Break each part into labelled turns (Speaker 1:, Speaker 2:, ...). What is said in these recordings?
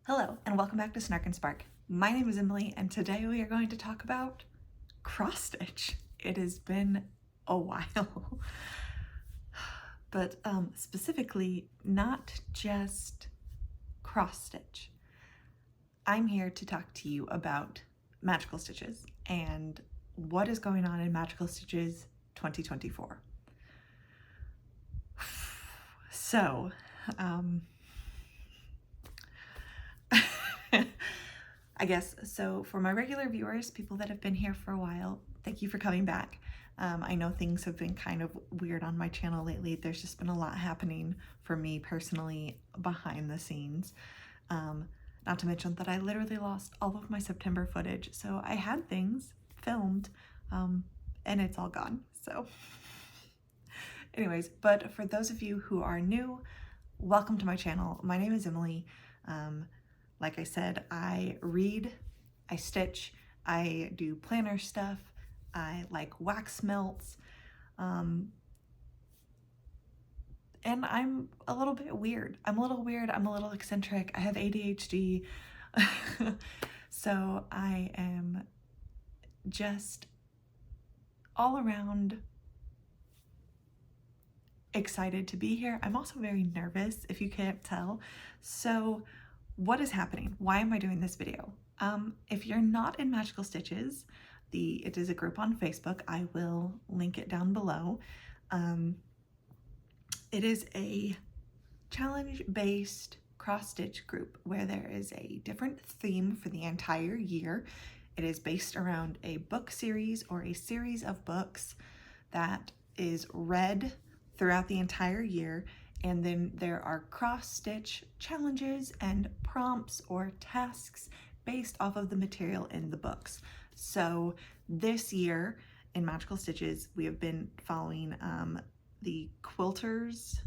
Speaker 1: Hello, and welcome back to Snark and Spark. My name is Emily, and today we are going to talk about cross stitch. It has been a while, but specifically, not just cross stitch. I'm here to talk to you about Magical Stitches and what is going on in Magical Stitches 2024. So, I guess, so for my regular viewers, people that have been here for a while, thank you for coming back. I know things have been kind of weird on my channel lately. There's just been a lot happening for me personally behind the scenes. Not to mention that I literally lost all of my September footage. So I had things filmed and it's all gone. So anyways, but for those of you who are new, welcome to my channel. My name is Emily. Like I said, I read, I stitch, I do planner stuff, I like wax melts, and I'm a little bit weird. I'm a little eccentric, I have ADHD, so I am just all around excited to be here. I'm also very nervous, if you can't tell. So what is happening? Why am I doing this video? If you're not in Magical Stitches, it is a group on Facebook. I will link it down below. It is a challenge-based cross-stitch group where there is a different theme for the entire year. It is based around a book series or a series of books that is read throughout the entire year, and then there are cross-stitch challenges and prompts or tasks based off of the material in the books. So this year in Magical Stitches, we have been following the Quilters.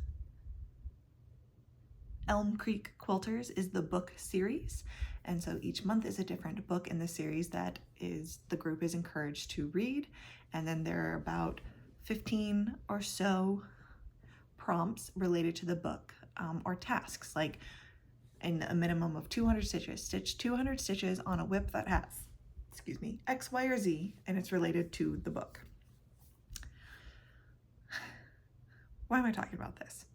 Speaker 1: Elm Creek Quilters is the book series, and so each month is a different book in the series that the group is encouraged to read, and then there are about 15 or so prompts related to the book, or tasks, like in a minimum of 200 stitches. Stitch 200 stitches on a whip that has, X, Y, or Z, and it's related to the book. Why am I talking about this?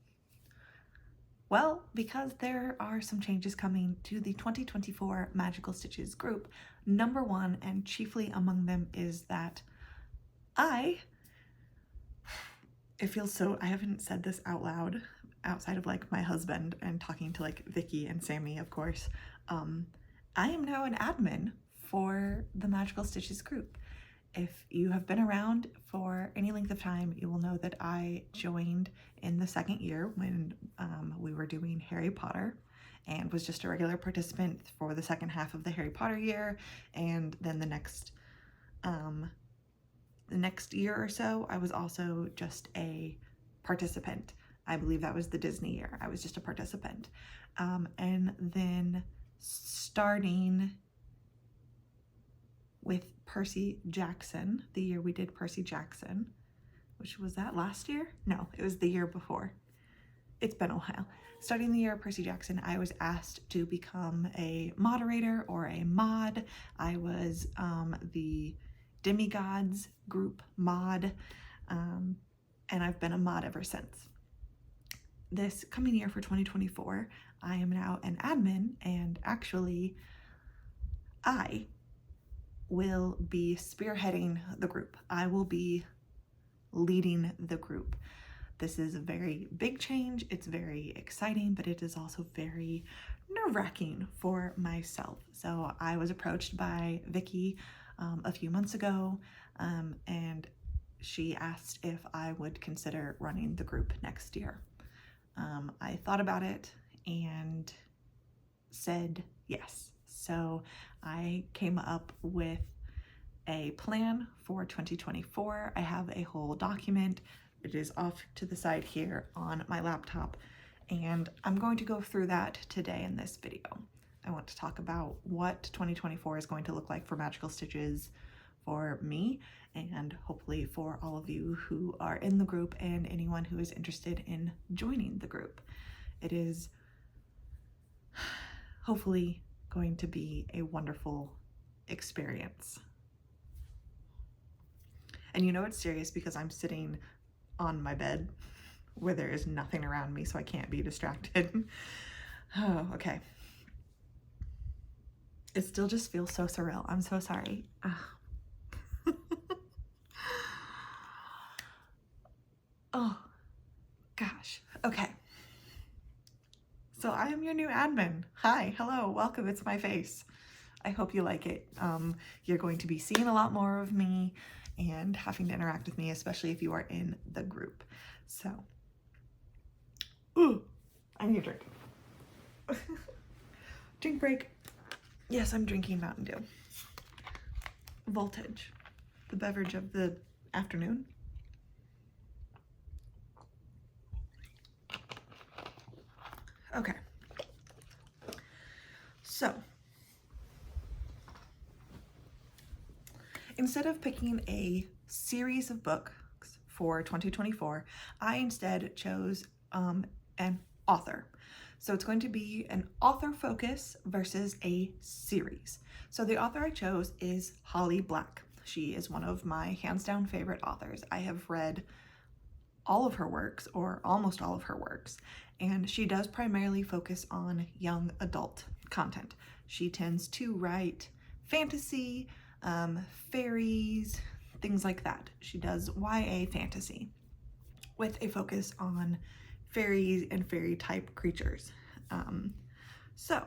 Speaker 1: Well, because there are some changes coming to the 2024 Magical Stitches group. Number one, and chiefly among them, is that it feels so, I haven't said this out loud outside of like my husband and talking to like Vicky and Sammy, of course. I am now an admin for the Magical Stitches group. If you have been around for any length of time, you will know that I joined in the second year when we were doing Harry Potter, and was just a regular participant for the second half of the Harry Potter year, and then the next year or so, I was also just a participant. I believe that was the Disney year. I was just a participant. And then starting with Percy Jackson, the year we did Percy Jackson, which was that last year? No, it was the year before. It's been a while. Starting the year of Percy Jackson, I was asked to become a moderator or a mod. I was the Demigods group mod, and I've been a mod ever since. This coming year for 2024, I am now an admin, and actually I will be spearheading the group. I will be leading the group. This is a very big change. It's very exciting, but it is also very nerve-wracking for myself. So I was approached by Vicky a few months ago, and she asked if I would consider running the group next year. I thought about it and said yes. So I came up with a plan for 2024. I have a whole document. It is off to the side here on my laptop, and I'm going to go through that today in this video. I want to talk about what 2024 is going to look like for Magical Stitches for me, and hopefully for all of you who are in the group and anyone who is interested in joining the group. It is hopefully going to be a wonderful experience. And you know it's serious because I'm sitting on my bed where there is nothing around me, so I can't be distracted. Oh, okay. It still just feels so surreal. I'm so sorry. Oh, gosh. Okay. So I am your new admin. Hi, hello, welcome. It's my face. I hope you like it. You're going to be seeing a lot more of me and having to interact with me, especially if you are in the group. So, ooh, I need a drink. Drink break. Yes, I'm drinking Mountain Dew. Voltage, the beverage of the afternoon. Okay. So, instead of picking a series of books for 2024, I instead chose an author. So it's going to be an author focus versus a series. So the author I chose is Holly Black. She is one of my hands down favorite authors. I have read all of her works, or almost all of her works, and she does primarily focus on young adult content. She tends to write fantasy, fairies, things like that. She does YA fantasy with a focus on fairies and fairy type creatures. So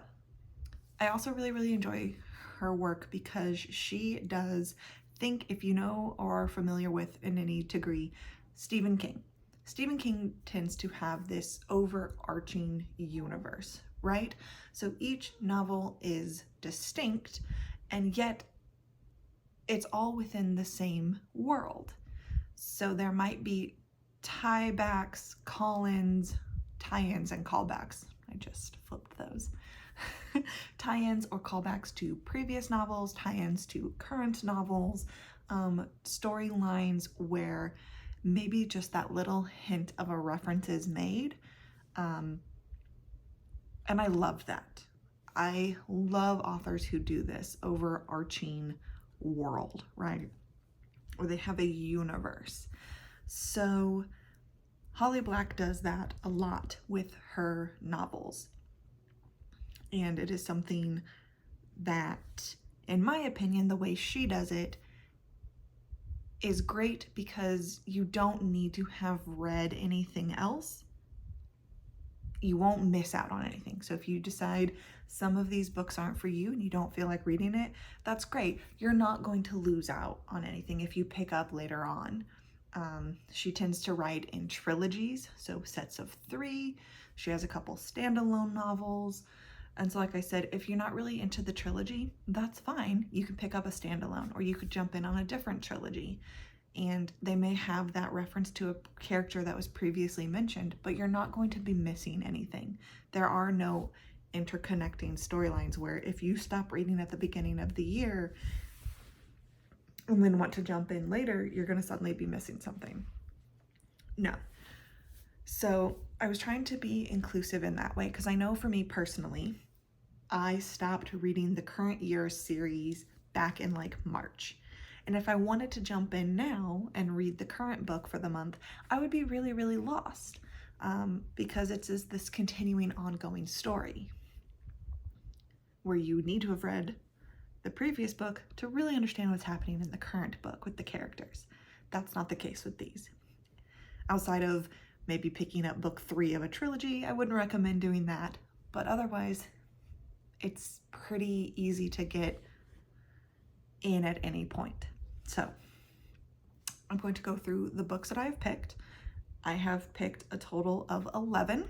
Speaker 1: I also really enjoy her work because she does think, if you know or are familiar with in any degree, Stephen King. Stephen King tends to have this overarching universe, right? So each novel is distinct, and yet it's all within the same world. So there might be tie-backs, call-ins, tie-ins, and callbacks. I just flipped those. Tie-ins or callbacks to previous novels, tie-ins to current novels, storylines where maybe just that little hint of a reference is made. And I love that. I love authors who do this overarching world, right? Or they have a universe. So Holly Black does that a lot with her novels. And it is something that, in my opinion, the way she does it is great because you don't need to have read anything else. You won't miss out on anything. So if you decide some of these books aren't for you and you don't feel like reading it, that's great. You're not going to lose out on anything if you pick up later on. She tends to write in trilogies, so sets of 3. She has a couple standalone novels. And so like I said, if you're not really into the trilogy, that's fine. You can pick up a standalone, or you could jump in on a different trilogy. And they may have that reference to a character that was previously mentioned, but you're not going to be missing anything. There are no interconnecting storylines where if you stop reading at the beginning of the year and then want to jump in later, you're going to suddenly be missing something. No. So I was trying to be inclusive in that way because I know for me personally, I stopped reading the current year's series back in like March. And if I wanted to jump in now and read the current book for the month, I would be really lost because it's this continuing ongoing story where you need to have read the previous book to really understand what's happening in the current book with the characters. That's not the case with these. Outside of maybe picking up book 3 of a trilogy, I wouldn't recommend doing that, but otherwise it's pretty easy to get in at any point. So I'm going to go through the books that I have picked. I have picked a total of 11,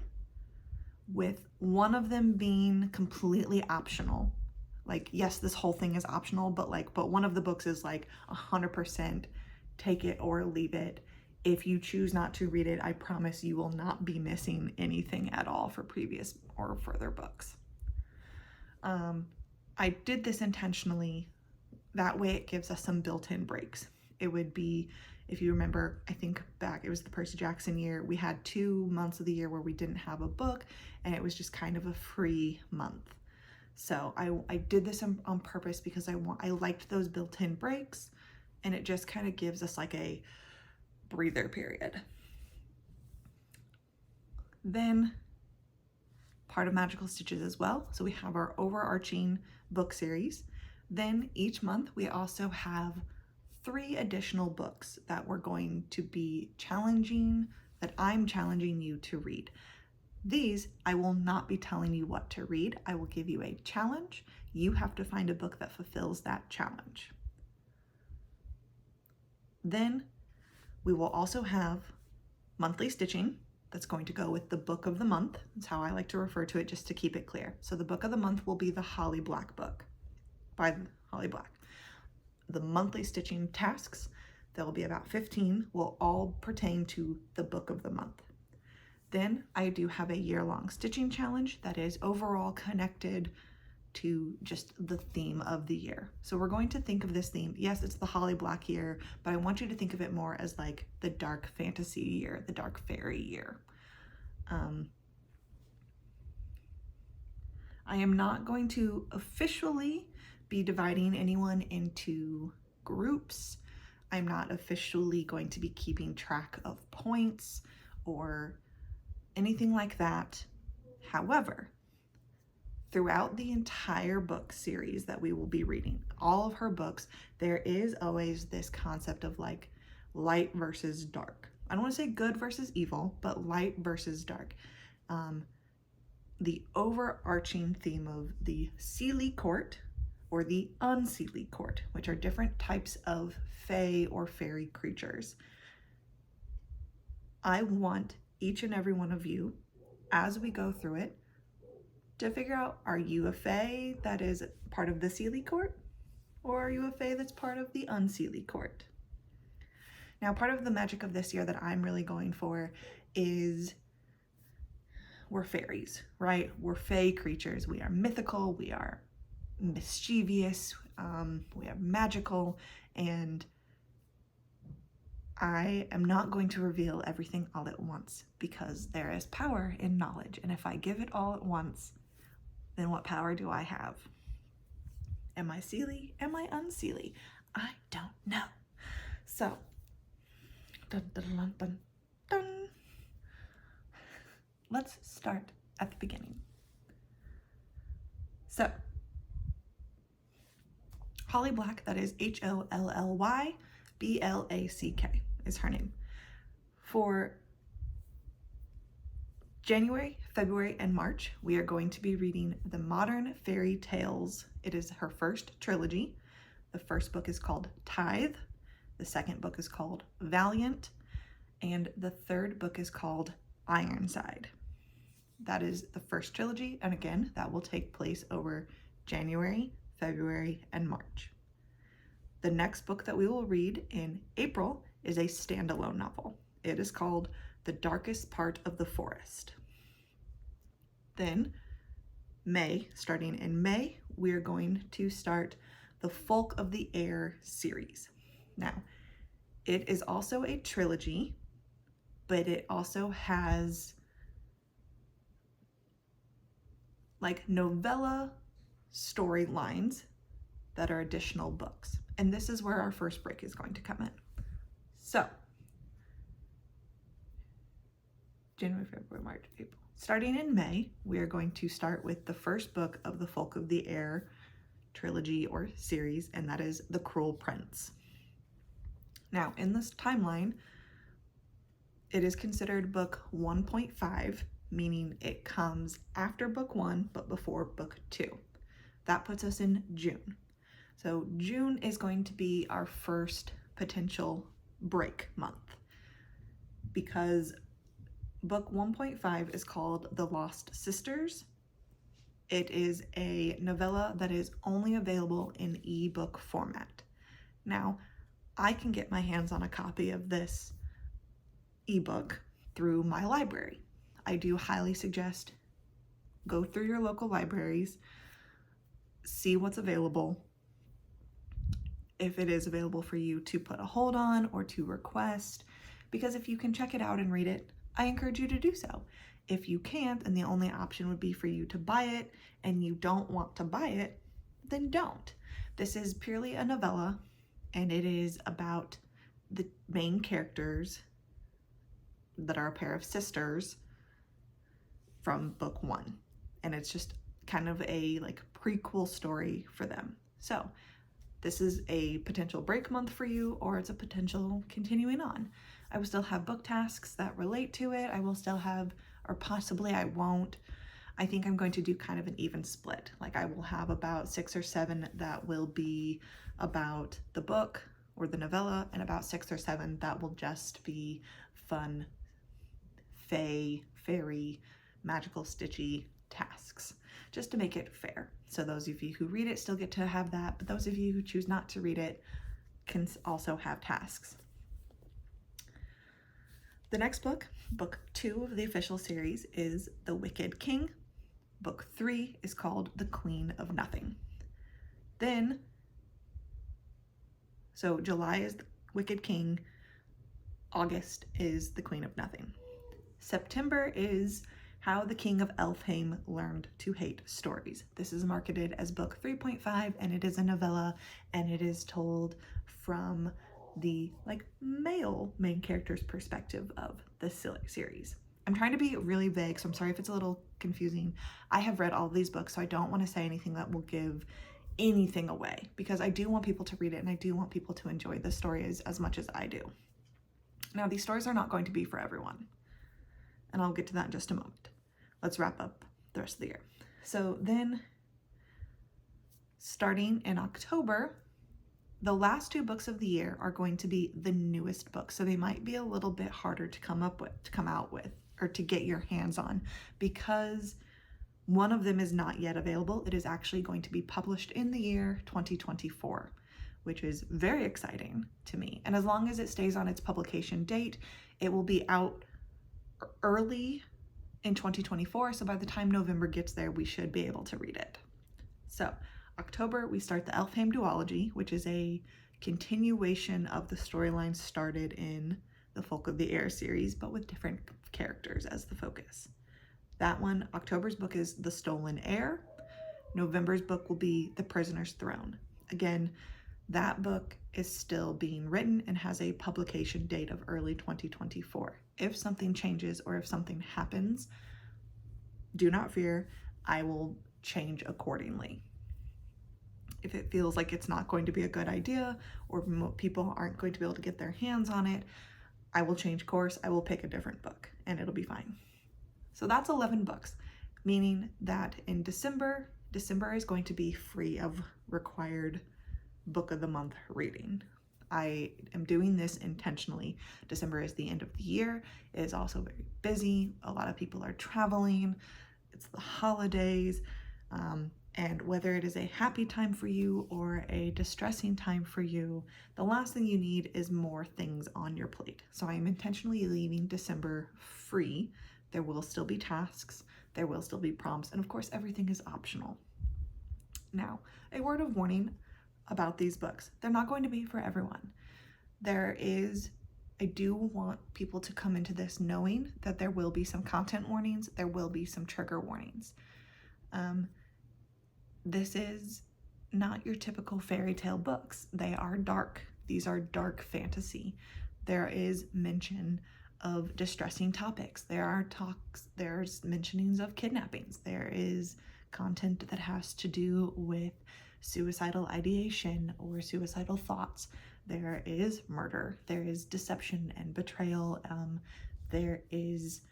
Speaker 1: with one of them being completely optional. Like, yes, this whole thing is optional, but one of the books is like 100% take it or leave it. If you choose not to read it, I promise you will not be missing anything at all for previous or further books. I did this intentionally. That way it gives us some built-in breaks. It would be, if you remember, I think back, it was the Percy Jackson year. We had 2 months of the year where we didn't have a book, and it was just kind of a free month. So I did this on purpose because I liked those built-in breaks, and it just kind of gives us like a breather period. Then part of Magical Stitches as well. So we have our overarching book series. Then each month we also have 3 additional books that we're going to be challenging, that I'm challenging you to read. These, I will not be telling you what to read. I will give you a challenge. You have to find a book that fulfills that challenge. Then we will also have monthly stitching that's going to go with the book of the month. That's how I like to refer to it, just to keep it clear. So the book of the month will be the Holly Black book by Holly Black. The monthly stitching tasks, there will be about 15, will all pertain to the book of the month. Then I do have a year-long stitching challenge that is overall connected to just the theme of the year. So we're going to think of this theme. Yes, it's the Holly Black year, but I want you to think of it more as like the dark fantasy year, the dark fairy year. I am not going to officially be dividing anyone into groups. I'm not officially going to be keeping track of points or anything like that. However, throughout the entire book series that we will be reading, all of her books, there is always this concept of like light versus dark. I don't want to say good versus evil, but light versus dark. The overarching theme of the Seelie Court or the Unseelie Court, which are different types of fae or fairy creatures. I want each and every one of you, as we go through it, to figure out, are you a fae that is part of the Seelie Court, or are you a fae that's part of the Unseelie Court? Now, part of the magic of this year that I'm really going for is we're fairies, right? We're fae creatures. We are mythical, we are mischievous, we are magical, and I am not going to reveal everything all at once because there is power in knowledge. And if I give it all at once, then what power do I have? Am I Seelie? Am I Unseelie? I don't know. So, dun, dun, dun, dun, dun. Let's start at the beginning. So, Holly Black, that is HOLLYBLACK, is her name. For January, February, and March, we are going to be reading the Modern Fairy Tales. It is her first trilogy. The first book is called Tithe. The second book is called Valiant. And the third book is called Ironside. That is the first trilogy. And again, that will take place over January, February, and March. The next book that we will read in April is a standalone novel. It is called The Darkest Part of the Forest. Then May, starting in May, we are going to start the Folk of the Air series. Now, it is also a trilogy, but it also has like novella storylines that are additional books. And this is where our first break is going to come in. So, January, February, March, April. Starting in May, we are going to start with the first book of the Folk of the Air trilogy or series, and that is The Cruel Prince. Now, in this timeline, it is considered book 1.5, meaning it comes after book 1, but before book 2. That puts us in June. So June is going to be our first potential break month because book 1.5 is called The Lost Sisters. It is a novella that is only available in ebook format. Now, I can get my hands on a copy of this ebook through my library. I do highly suggest go through your local libraries, see what's available. If it is available for you to put a hold on or to request, because if you can check it out and read it, I encourage you to do so. If you can't, and the only option would be for you to buy it, and you don't want to buy it, then don't. This is purely a novella, and it is about the main characters that are a pair of sisters from book 1. And it's just kind of a like prequel story for them. So this is a potential break month for you, or it's a potential continuing on. I will still have book tasks that relate to it. I will still have, or possibly I won't. I think I'm going to do kind of an even split. Like I will have about 6 or 7 that will be about the book or the novella, and about 6 or 7 that will just be fun, fairy, magical, stitchy tasks, just to make it fair. So those of you who read it still get to have that, but those of you who choose not to read it can also have tasks. The next book, book 2 of the official series, is The Wicked King. Book 3 is called The Queen of Nothing. Then, so July is The Wicked King, August is The Queen of Nothing. September is How the King of Elfhame Learned to Hate Stories. This is marketed as book 3.5, and it is a novella, and it is told from the like male main character's perspective of the series. I'm trying to be really vague, so I'm sorry if it's a little confusing. I have read all of these books, so I don't want to say anything that will give anything away, because I do want people to read it, and I do want people to enjoy the stories as much as I do. Now, these stories are not going to be for everyone, and I'll get to that in just a moment. Let's wrap up the rest of the year. So then, starting in October, the last 2 books of the year are going to be the newest books, so they might be a little bit harder to come out with, or to get your hands on, because one of them is not yet available. It is actually going to be published in the year 2024, which is very exciting to me. And as long as it stays on its publication date, it will be out early in 2024, so by the time November gets there, we should be able to read it. So October, we start the Elfhame duology, which is a continuation of the storyline started in the Folk of the Air series, but with different characters as the focus. That one, October's book is The Stolen Heir. November's book will be The Prisoner's Throne. Again, that book is still being written and has a publication date of early 2024. If something changes or if something happens, do not fear, I will change accordingly. If it feels like it's not going to be a good idea, or people aren't going to be able to get their hands on it, I will change course. I will pick a different book, and it'll be fine. So that's 11 books, meaning that in December is going to be free of required book of the month reading. I am doing this intentionally. December is the end of the year. It is also very busy. A lot of people are traveling. It's the holidays. And whether it is a happy time for you or a distressing time for you, the last thing you need is more things on your plate. So I am intentionally leaving December free. There will still be tasks, there will still be prompts, and of course everything is optional. Now, a word of warning about these books. They're not going to be for everyone. I do want people to come into this knowing that there will be some content warnings, there will be some trigger warnings. This is not your typical fairy tale books. They are dark. These are dark fantasy. There is mention of distressing topics. There's mentionings of kidnappings. There is content that has to do with suicidal ideation or suicidal thoughts. There is murder. There is deception and betrayal. There is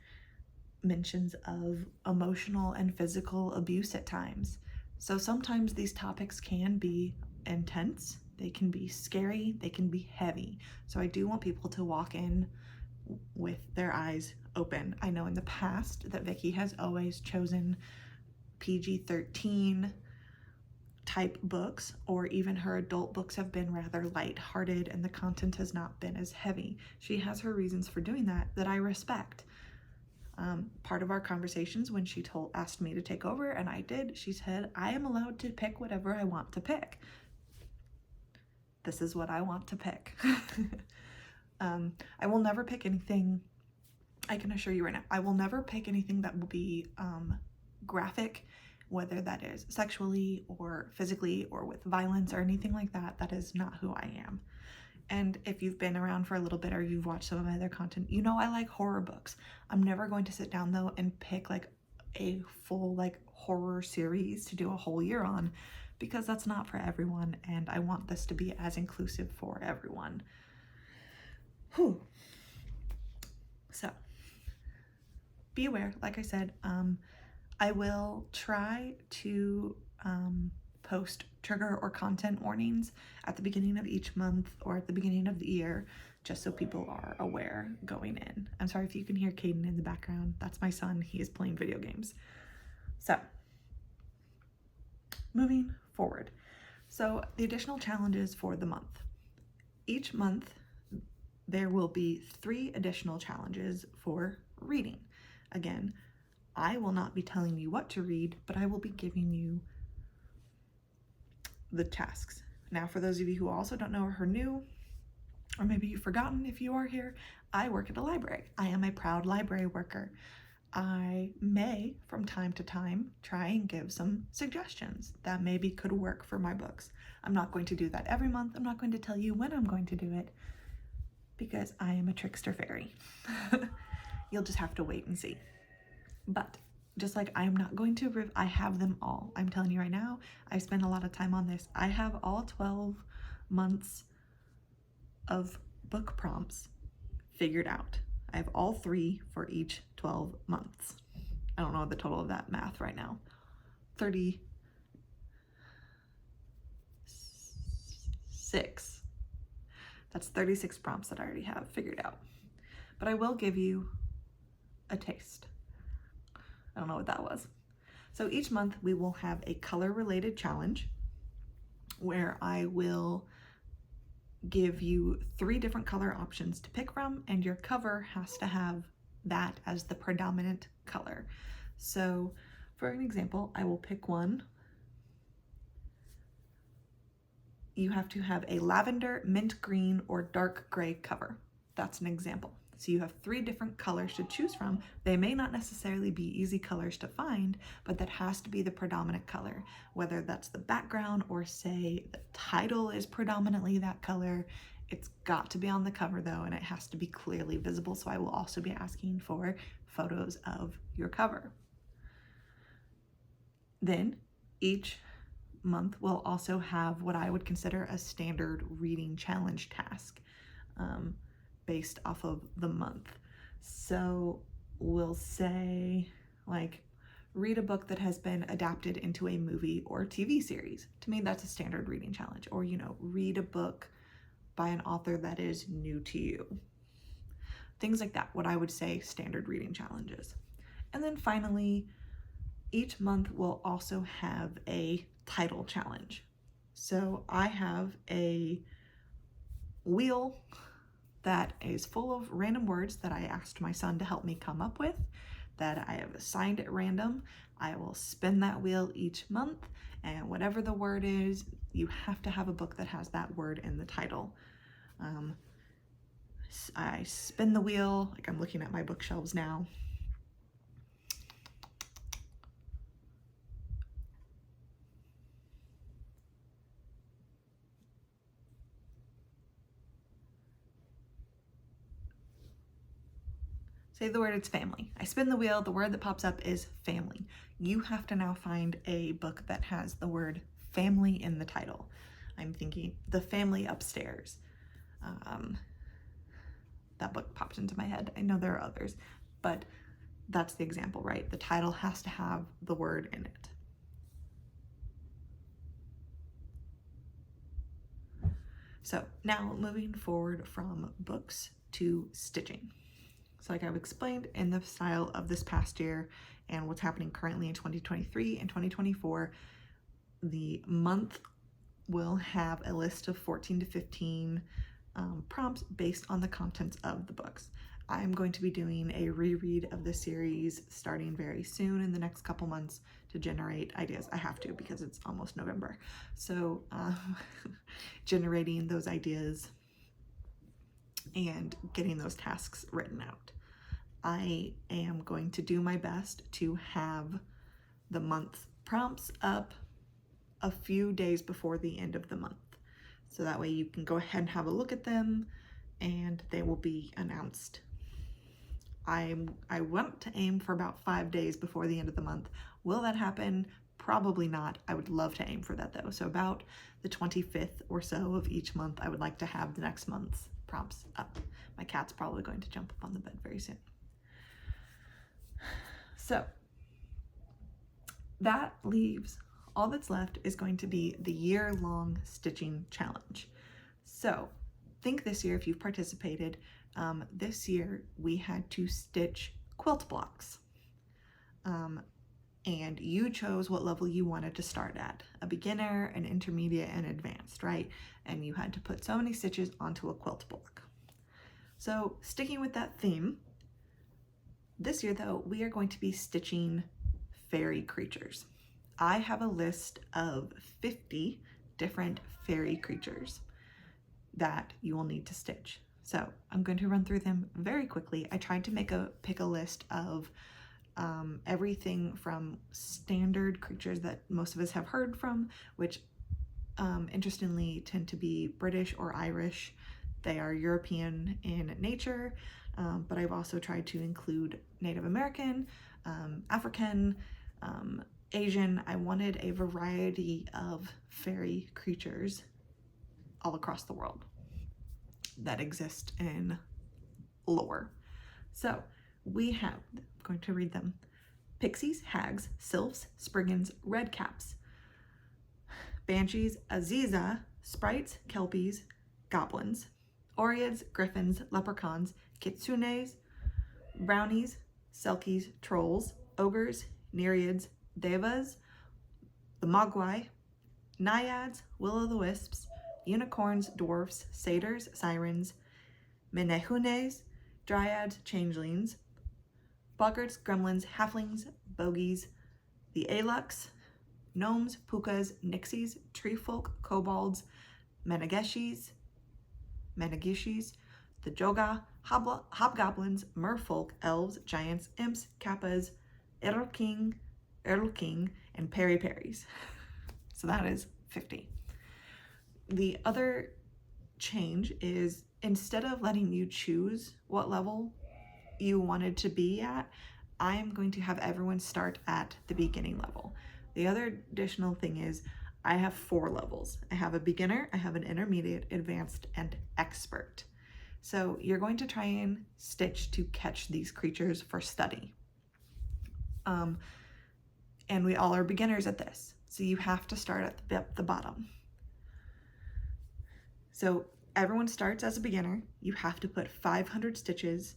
Speaker 1: mentions of emotional and physical abuse at times. So sometimes these topics can be intense, they can be scary, they can be heavy. So I do want people to walk in with their eyes open. I know in the past that Vicky has always chosen PG-13 type books, or even her adult books have been rather lighthearted and the content has not been as heavy. She has her reasons for doing that I respect. Part of our conversations when she asked me to take over, and I did, she said, I am allowed to pick whatever I want to pick. This is what I want to pick. I will never pick anything I can assure you right now, I will never pick anything that will be graphic, whether that is sexually or physically or with violence or anything like that. That is not who I am. And if you've been around for a little bit or you've watched some of my other content, you know I like horror books. I'm never going to sit down though and pick like a full like horror series to do a whole year on, because that's not for everyone, and I want this to be as inclusive for everyone. Whew. So be aware, like I said, I will try to post trigger or content warnings at the beginning of each month or at the beginning of the year, just so people are aware going in. I'm sorry if you can hear Caden in the background. That's my son. He is playing video games. So moving forward. So the additional challenges for the month. Each month, there will be 3 additional challenges for reading. Again, I will not be telling you what to read, but I will be giving you the tasks. Now, for those of you who also don't know or are new, or maybe you've forgotten if you are here, I work at a library. I am a proud library worker. I may, from time to time, try and give some suggestions that maybe could work for my books. I'm not going to do that every month. I'm not going to tell you when I'm going to do it, because I am a trickster fairy. You'll just have to wait and see. But just like I'm not going to, I have them all. I'm telling you right now, I spent a lot of time on this. I have all 12 months of book prompts figured out. I have all 3 for each 12 months. I don't know the total of that math right now. 36. That's 36 prompts that I already have figured out. But I will give you a taste. I don't know what that was. So each month we will have a color-related challenge where I will give you 3 different color options to pick from, and your cover has to have that as the predominant color. So for an example, I will pick one. You have to have a lavender, mint green, or dark gray cover. That's an example. So you have 3 different colors to choose from. They may not necessarily be easy colors to find, but that has to be the predominant color, whether that's the background or say the title is predominantly that color. It's got to be on the cover though, and it has to be clearly visible. So I will also be asking for photos of your cover. Then each month will also have what I would consider a standard reading challenge task. Based off of the month. So we'll say like read a book that has been adapted into a movie or TV series. To me, that's a standard reading challenge. Or, you know, read a book by an author that is new to you. Things like that, what I would say standard reading challenges. And then finally, each month will also have a title challenge. So I have a wheel that is full of random words that I asked my son to help me come up with, that I have assigned at random. I will spin that wheel each month, and whatever the word is, you have to have a book that has that word in the title. I spin the wheel, like I'm looking at my bookshelves now. Say the word, it's family. I spin the wheel, the word that pops up is family. You have to now find a book that has the word family in the title. I'm thinking The Family Upstairs. That book popped into my head. I know there are others, but that's the example, right? The title has to have the word in it. So now moving forward from books to stitching. So like I've explained, in the style of this past year and what's happening currently in 2023 and 2024, the month will have a list of 14 to 15 prompts based on the contents of the books. I'm going to be doing a reread of the series starting very soon in the next couple months to generate ideas. I have to because it's almost November. So generating those ideas and getting those tasks written out. I am going to do my best to have the month prompts up a few days before the end of the month. So that way you can go ahead and have a look at them and they will be announced. I want to aim for about 5 days before the end of the month. Will that happen? Probably not. I would love to aim for that though. So about the 25th or so of each month, I would like to have the next month's prompts up. My cat's probably going to jump up on the bed very soon. So that leaves, all that's left is going to be the year-long stitching challenge. So think this year, if you've participated, this year we had to stitch quilt blocks. And you chose what level you wanted to start at, a beginner, an intermediate, and advanced, right? And you had to put so many stitches onto a quilt block. So sticking with that theme, this year though, we are going to be stitching fairy creatures. I have a list of 50 different fairy creatures that you will need to stitch. So I'm going to run through them very quickly. I tried to pick a list of everything from standard creatures that most of us have heard from, which interestingly tend to be British or Irish. They are European in nature, but I've also tried to include Native American, African, Asian. I wanted a variety of fairy creatures all across the world that exist in lore. So we have, I'm going to read them: pixies, hags, sylphs, spriggans, redcaps, banshees, aziza, sprites, kelpies, goblins, oreads, griffins, leprechauns, kitsunes, brownies, selkies, trolls, ogres, nereids, devas, the mogwai, naiads, will-o'-the-wisps, unicorns, dwarfs, satyrs, sirens, menehunes, dryads, changelings, boggarts, gremlins, halflings, bogies, the alux, gnomes, pukas, nixies, treefolk, kobolds, menegeshis, the joga, hobgoblins, merfolk, elves, giants, imps, kappas, erlking, and peri-peris. So that is 50. The other change is, instead of letting you choose what level you wanted to be at, I am going to have everyone start at the beginning level. The other additional thing is I have 4 levels. I have a beginner, I have an intermediate, advanced, and expert. So you're going to try and stitch to catch these creatures for study. And we all are beginners at this. So you have to start at the bottom. So everyone starts as a beginner. You have to put 500 stitches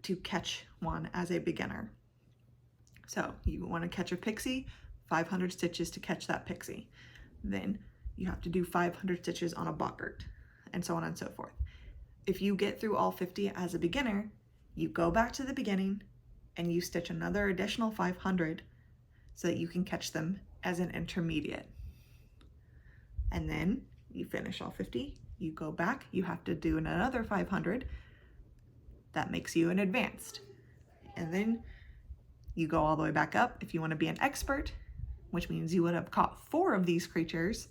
Speaker 1: to catch one as a beginner. So you want to catch a pixie, 500 stitches to catch that pixie. Then you have to do 500 stitches on a boggart, and so on and so forth. If you get through all 50 as a beginner, you go back to the beginning and you stitch another additional 500 so that you can catch them as an intermediate. And then you finish all 50, you go back, you have to do another 500. That makes you an advanced. And then you go all the way back up if you want to be an expert, which means you would have caught 4 of these creatures,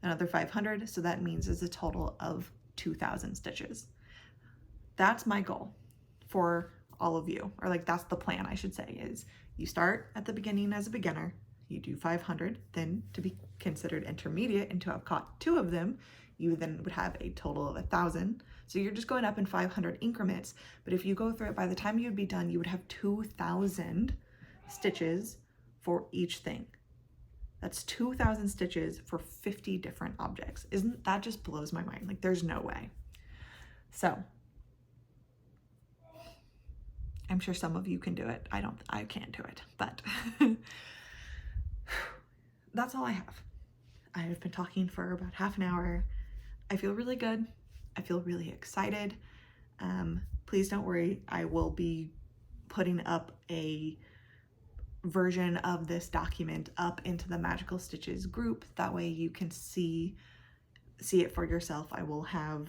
Speaker 1: another 500, so that means it's a total of 2,000 stitches. That's my goal for all of you, or like that's the plan, I should say, is you start at the beginning as a beginner, you do 500, then to be considered intermediate and to have caught 2 of them, you then would have a total of 1,000. So you're just going up in 500 increments, but if you go through it, by the time you'd be done, you would have 2,000 stitches for each thing. That's 2,000 stitches for 50 different objects. Isn't that, just blows my mind? Like, there's no way. So I'm sure some of you can do it. I can't do it, but that's all I have. I have been talking for about half an hour. I feel really good. I feel really excited. Please don't worry. I will be putting up a version of this document up into the Magical Stitches group. That way you can see it for yourself. I will have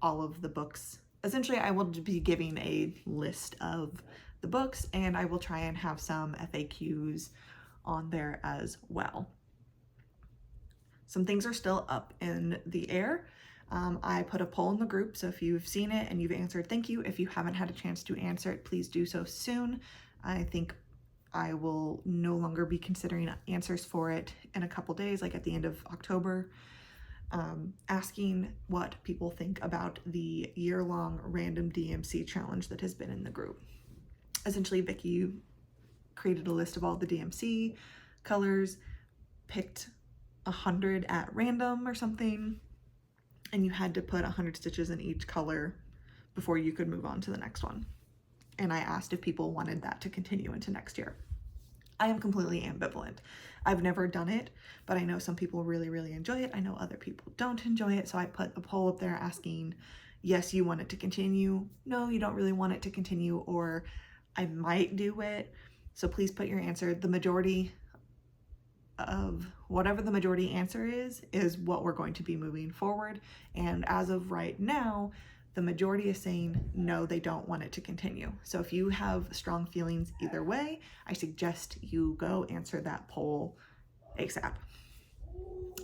Speaker 1: all of the books essentially I will be giving a list of the books, and I will try and have some FAQs on there as well. Some things are still up in the air. I put a poll in the group, so if you've seen it and you've answered, thank you. If you haven't had a chance to answer it, please do so soon. I think I will no longer be considering answers for it in a couple days, like at the end of October, asking what people think about the year-long random DMC challenge that has been in the group. Essentially, Vicky created a list of all the DMC colors, picked 100 at random or something, and you had to put 100 stitches in each color before you could move on to the next one. And I asked if people wanted that to continue into next year. I am completely ambivalent. I've never done it, but I know some people really, really enjoy it. I know other people don't enjoy it. So I put a poll up there asking, yes, you want it to continue. No, you don't really want it to continue, or I might do it. So please put your answer. The majority of whatever the majority answer is what we're going to be moving forward. And as of right now, the majority is saying no, they don't want it to continue. So if you have strong feelings either way, I suggest you go answer that poll ASAP.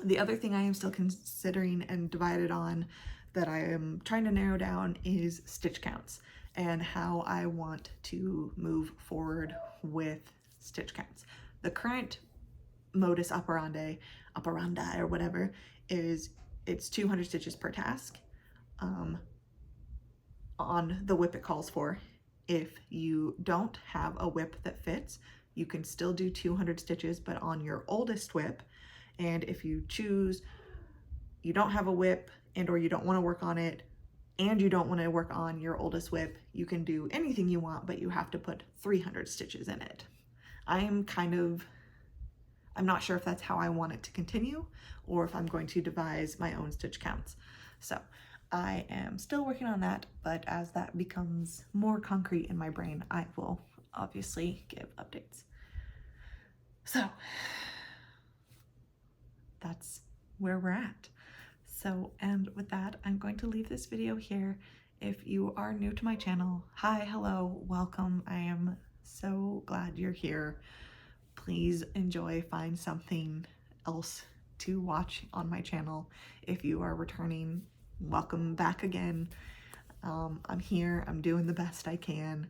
Speaker 1: The other thing I am still considering and divided on that I am trying to narrow down is stitch counts and how I want to move forward with stitch counts. The current modus operandi or whatever is it's 200 stitches per task. On the WIP it calls for. If you don't have a WIP that fits, you can still do 200 stitches, but on your oldest WIP. And if you choose you don't have a WIP and or you don't want to work on it and you don't want to work on your oldest WIP, you can do anything you want, but you have to put 300 stitches in it. I'm not sure if that's how I want it to continue or if I'm going to devise my own stitch counts. So I am still working on that, but as that becomes more concrete in my brain, I will obviously give updates. So that's where we're at. So, and with that, I'm going to leave this video here. If you are new to my channel, hi, hello, welcome. I am so glad you're here. Please enjoy, find something else to watch on my channel. If you are returning, welcome back again. I'm here, I'm doing the best I can.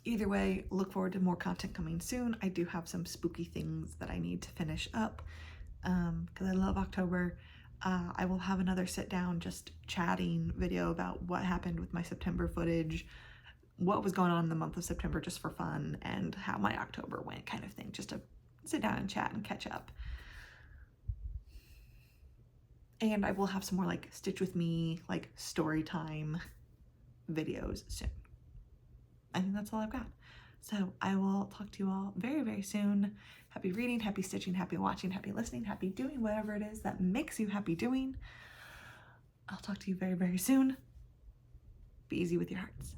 Speaker 1: Either way, look forward to more content coming soon. I do have some spooky things that I need to finish up because I love October. I will have another sit down just chatting video about what happened with my September footage, what was going on in the month of September just for fun, and how my October went kind of thing, just to sit down and chat and catch up. And I will have some more like Stitch with Me, like story time videos soon. I think that's all I've got. So I will talk to you all very, very soon. Happy reading, happy stitching, happy watching, happy listening, happy doing whatever it is that makes you happy doing. I'll talk to you very, very soon. Be easy with your hearts.